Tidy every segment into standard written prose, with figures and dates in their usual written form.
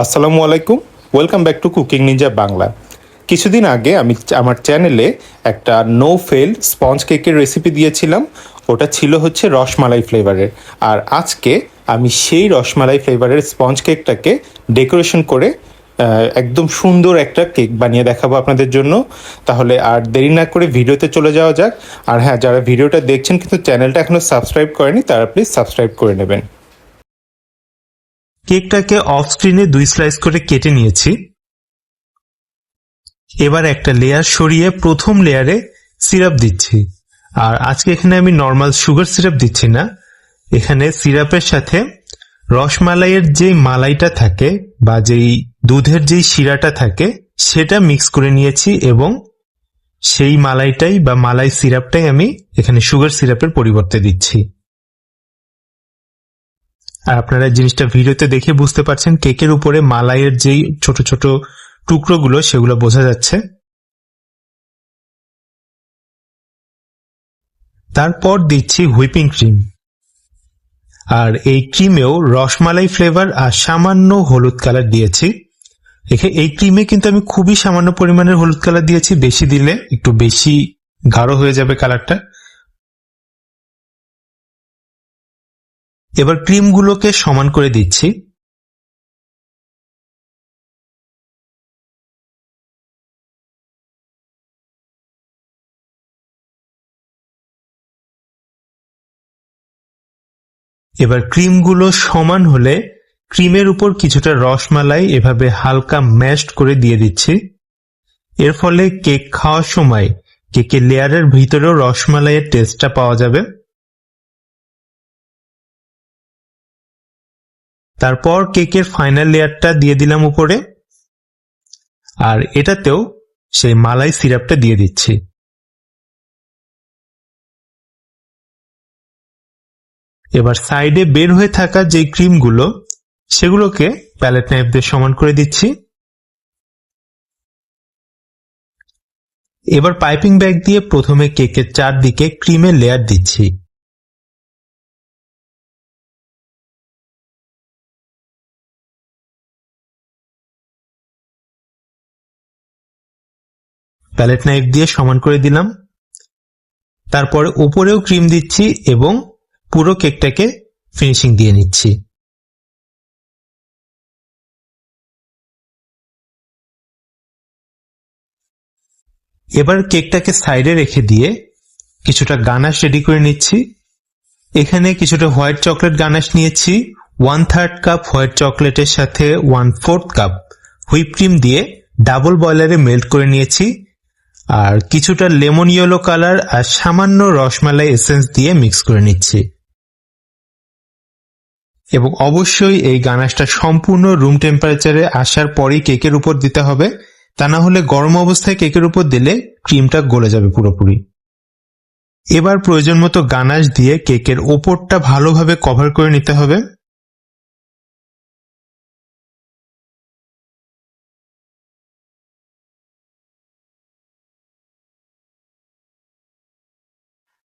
আসসালামু আলাইকুম, welcome back to cooking Ninja Bangla. কিছুদিন আগে আমি আমার চ্যানেলে একটা নো ফেল স্পঞ্জ কেকের রেসিপি দিয়েছিলাম। ওটা ছিল হচ্ছে রসমালাই ফ্লেভারের। আর আজকে আমি সেই রসমালাই ফ্লেভারের স্পঞ্জ কেকটাকে ডেকোরেশন করে একদম সুন্দর একটা কেক বানিয়ে দেখাবো আপনাদের জন্য। তাহলে আর দেরি না করে ভিডিওতে চলে যাওয়া যাক। আর হ্যাঁ, যারা ভিডিওটা দেখছেন কিন্তু চ্যানেলটা এখনও সাবস্ক্রাইব করেনি, তারা প্লিজ সাবস্ক্রাইব করে নেবেন। কেকটাকে অফ স্ক্রিনে 2 স্লাইস করে কেটে নিয়েছি। এবার একটা লেয়ার সরিয়ে প্রথম লেয়ারে সিরাপ দিচ্ছি। আর আজকে এখানে আমি নর্মাল সুগার সিরাপ দিচ্ছি না, এখানে সিরাপের সাথে রসমালাইয়ের যে মালাইটা থাকে বা যেই দুধের যেই শিরাটা থাকে সেটা মিক্স করে নিয়েছি এবং সেই মালাইটাই বা মালাই সিরাপটাই আমি এখানে সুগার সিরাপের পরিবর্তে দিচ্ছি। আর আপনারা জিনিসটা ভিডিওতে দেখে বুঝতে পারছেন, কেকের উপরে মালাইয়ের যেই ছোট ছোট টুকরোগুলো সেগুলো বোঝা যাচ্ছে। তারপর দিচ্ছি হুইপিং ক্রিম। আর এই ক্রিমেও রসমালাই ফ্লেভার আর সামান্য হলুদ কালার দিয়েছি। এই ক্রিমে কিন্তু আমি খুবই সামান্য পরিমাণের হলুদ কালার দিয়েছি, বেশি দিলে একটু বেশি গাঢ় হয়ে যাবে কালারটা। এবার ক্রিমগুলোকে সমান করে দিচ্ছি। এবার ক্রিমগুলো সমান হলে ক্রিমের উপর কিছুটা রসমালাই এভাবে হালকা ম্যাশড করে দিয়ে দিচ্ছি। এর ফলে কেক খাওয়ার সময় কেকের লেয়ারের ভিতরেও রসমালাইয়ের টেস্টটা পাওয়া যাবে। তারপর কেকের ফাইনাল লেয়ারটা দিয়ে দিলাম উপরে, আর এটাতেও সেই মালাই সিরাপটা দিয়ে দিচ্ছি। এবার সাইডে বের হয়ে থাকা যে ক্রিমগুলো সেগুলোকে প্যালেট নাইফ দিয়ে সমান করে দিচ্ছি। এবার পাইপিং ব্যাগ দিয়ে প্রথমে কেকের চারদিকে ক্রিমের লেয়ার দিচ্ছি। প্যালেট নাইফ দিয়ে সমান করে দিলাম। তারপরে উপরেও ক্রিম দিচ্ছি এবং পুরো কেকটাকে ফিনিশিং দিয়ে নিচ্ছি। এবার কেকটাকে সাইডে রেখে দিয়ে কিছুটা গানাশ রেডি করে নিচ্ছি। এখানে কিছুটা হোয়াইট চকলেট গানাশ নিয়েছি। 1/3 কাপ হোয়াইট চকলেটের সাথে 1/4 কাপ হুইপ ক্রিম দিয়ে ডাবল বয়লারে মেল্ট করে নিয়েছি। আর কিছুটা লেমন ইয়েলো কালার আর সামান্য রসমালাই এসেন্স দিয়ে মিক্স করে নিচ্ছি। এবং অবশ্যই এই গানাশটা সম্পূর্ণ রুম টেম্পারেচারে আসার পরেই কেকের উপর দিতে হবে, তা না হলে গরম অবস্থায় কেকের উপর দিলে ক্রিমটা গলে যাবে পুরোপুরি। এবার প্রয়োজন মতো গানাশ দিয়ে কেকের ওপরটা ভালোভাবে কভার করে নিতে হবে।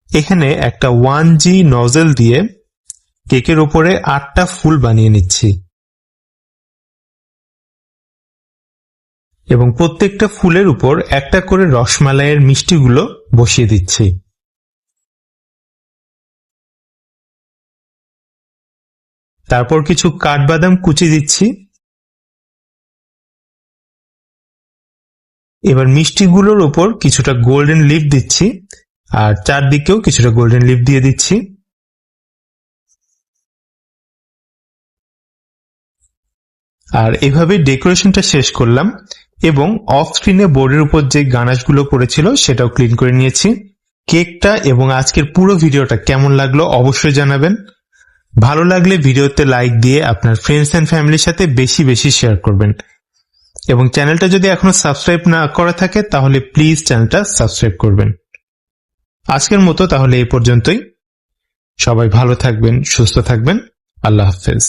এখানে একটা 1G নজেল দিয়ে কেকের উপরে 8টা ফুল বানিয়ে নিচ্ছি এবং প্রত্যেকটা ফুলের উপর একটা করে রসমালাইয়ের মিষ্টিগুলো বসিয়ে দিচ্ছি। তারপর কিছু কাঠবাদাম কুচি দিচ্ছি। এবার মিষ্টিগুলোর উপর কিছুটা গোল্ডেন লিফ দিচ্ছি আর চারদিকেও কিছুটা গোল্ডেন লিফ দিয়ে দিচ্ছি। আর এভাবে ডেকোরেশনটা শেষ করলাম এবং অফ স্ক্রিনে বোর্ডের উপর যে গানাশগুলো পড়েছিল সেটাও ক্লিন করে নিয়েছি। কেকটা এবং আজকের পুরো ভিডিওটা কেমন লাগলো অবশ্যই জানাবেন। ভালো লাগলে ভিডিওতে লাইক দিয়ে আপনার ফ্রেন্ডস এন্ড ফ্যামিলির সাথে বেশি বেশি শেয়ার করবেন এবং চ্যানেলটা যদি এখনো সাবস্ক্রাইব না করা থাকে তাহলে প্লিজ চ্যানেলটা সাবস্ক্রাইব করবেন। আজকের মতো তাহলে এই পর্যন্তই। সবাই ভালো থাকবেন, সুস্থ থাকবেন। আল্লাহ হাফেজ।